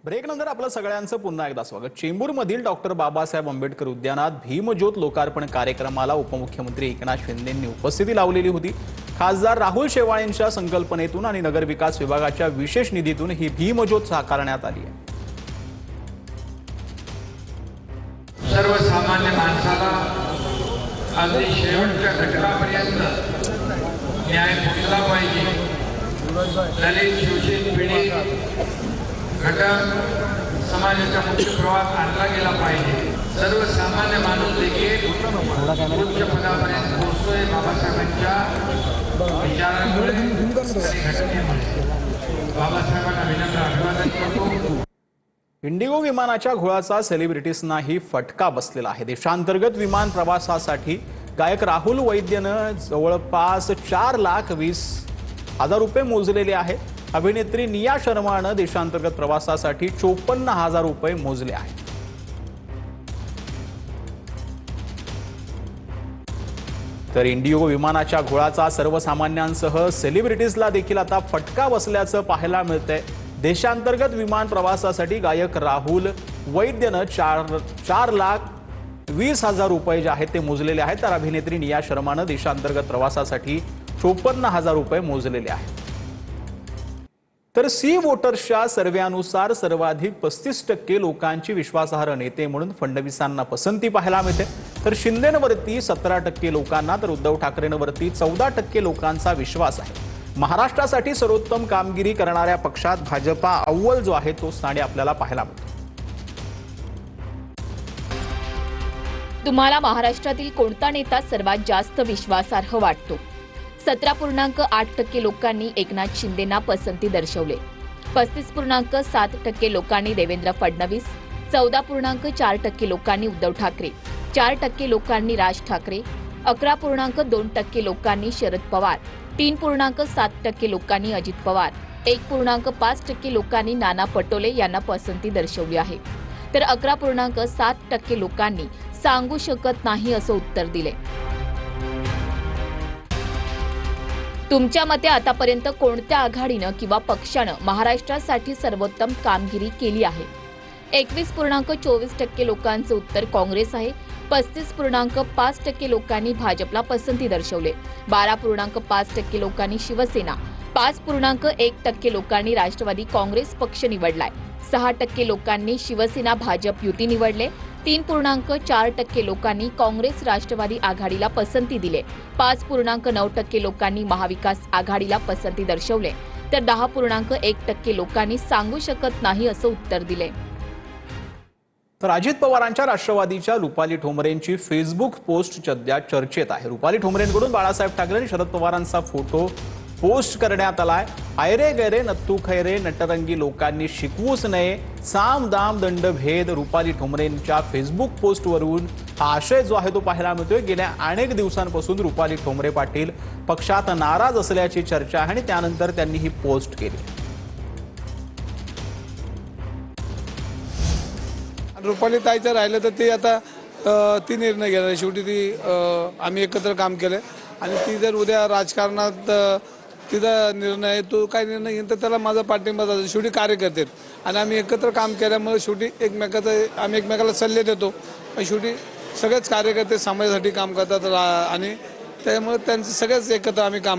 ब्रेकनंतर आपलं सगळ्यांचं पुन्हा एकदा स्वागत। चेंबूरमधील डॉक्टर बाबासाहेब आंबेडकर उद्यानात भीमज्योत लोकार्पण कार्यक्रमाला उपमुख्यमंत्री एकनाथ शिंदेंनी उपस्थिती लावलेली होती। खासदार राहुल शेवाळेंच्या संकल्पनेतून आणि नगरविकास विभागाच्या विशेष निधीतून ही भीमज्योत साकारण्यात आली आहे। सर्वसामान्य माणसाला अगदी शेवटच्या घटकापर्यंत न्याय पोचला पाहिजे। दलित शोषित पीडित घटक समाजाच्या मुख्य प्रवाहात आणला गेला पाहिजे। सर्वसामान्य माणूस देखील उच्च पदापर्यंत पोहोचतोय बाबासाहेबांच्या विचारांमुळे आणि घटनेमुळे। बाबासाहेबांना विनम्र अभिवादन करतो। इंडिगो विमानाच्या घोळाचा सेलिब्रिटीजनाही फटका बसलेला आहे। देशांतर्गत विमान प्रवासासाठी गायक राहुल वैद्यनं जवळपास 4,20,000 रुपये मोजलेले आहेत। अभिनेत्री निया शर्मानं देशांतर्गत प्रवासासाठी 54,000 रुपये मोजले आहेत। तर इंडिगो विमानाच्या घोळाचा सर्वसामान्यांसह सेलिब्रिटीजला देखील आता फटका बसल्याचं पाहायला मिळतंय। देशांतर्गत विमान प्रवासासाठी गायक राहुल वैद्यनं 4,20,000 रुपये जे आहेत ते मोजलेले आहेत। तर अभिनेत्री निया शर्मानं देशांतर्गत प्रवासासाठी 54,000 रुपये मोजलेले आहेत। तर सी वोटर्सच्या सर्व्हेनुसार सर्वाधिक 35% लोकांची विश्वासार्ह नेते म्हणून फडणवीसांना पसंती पाहायला मिळते। तर शिंदेंवरती 17% लोकांना तर उद्धव ठाकरेंवरती 14% लोकांचा विश्वास आहे। महाराष्ट्रासाठी सर्वोत्तम कामगिरी करणाऱ्या पक्षात भाजपा अव्वल जो आहे तो स्थानी आपल्याला पाहायला मिळतो। तुम्हाला महाराष्ट्रातील कोणता नेता सर्वात जास्त विश्वासार्ह वाटतो? 17.8% लोकांनी एकनाथ शिंदेंना पसंती दर्शवले। 35.7% लोकांनी देवेंद्र फडणवीस, 14.4% लोकांनी उद्धव ठाकरे, 4% लोकांनी राज ठाकरे, 11.2% लोकांनी शरद पवार, 3.7% लोकांनी अजित पवार, 1.5% लोकांनी नाना पटोले यांना पसंती दर्शवली आहे। तर 11.7% लोकांनी सांगू शकत नाही असं उत्तर दिले। तुमच्या मते आतापर्यंत कोणत्या आघाडीनं किंवा पक्षानं महाराष्ट्रासाठी सर्वोत्तम कामगिरी केली आहे? 21.24% लोकांचं उत्तर काँग्रेस आहे। 35.5% लोकांनी भाजपला पसंती दर्शवले। 12.5% लोकांनी शिवसेना, 5.1% लोकांनी राष्ट्रवादी काँग्रेस पक्ष निवडलाय, 6% लोकांनी शिवसेना भाजप युती निवडले, 3.4% लोकांनी काँग्रेस राष्ट्रवादी आघाडीला पसंती दिले, 5.9% लोकांनी महाविकास आघाडीला पसंती दर्शवले, तर 10.1% लोकांनी सांगू शकत नाही असं उत्तर दिले। तर अजित पवारांच्या राष्ट्रवादीच्या रुपाली ठोंबरेंची फेसबुक पोस्ट सध्या चर्चेत आहे। रुपाली ठोंबरेंकडून बाळासाहेब ठाकरे आणि शरद पवारांचा फोटो पोस्ट करण्यात आलाय। आयरे गैरे नत्तू खैरे नटरंगी लोकांनी शिकवूच नये, साम दाम दंड भेद रुपाली ठोंबरेंच्या फेसबुक पोस्टवरून हा आशय जो आहे तो पाहायला मिळतोय। गेल्या अनेक दिवसांपासून रुपाली ठोंबरे पाटील पक्षात नाराज असल्याची चर्चा आहे आणि त्यानंतर त्यांनी ही पोस्ट केली। रुपाली ताईचं राहिलं तर ते आता ती निर्णय घेणार। शेवटी ती आम्ही एकत्र काम केलं आणि ती जर उद्या राजकारणात तिचा निर्णय तो काय निर्णय घेईन तर त्याला माझा पाठिंबा जातो। शेवटी कार्यकर्ते आणि आम्ही एकत्र काम केल्यामुळे शेवटी आम्ही एकमेकाला सल्ले देतो। शेवटी सगळेच कार्यकर्ते समाजासाठी काम करतात आणि त्यामुळे त्यांचं सगळेच एकत्र आम्ही काम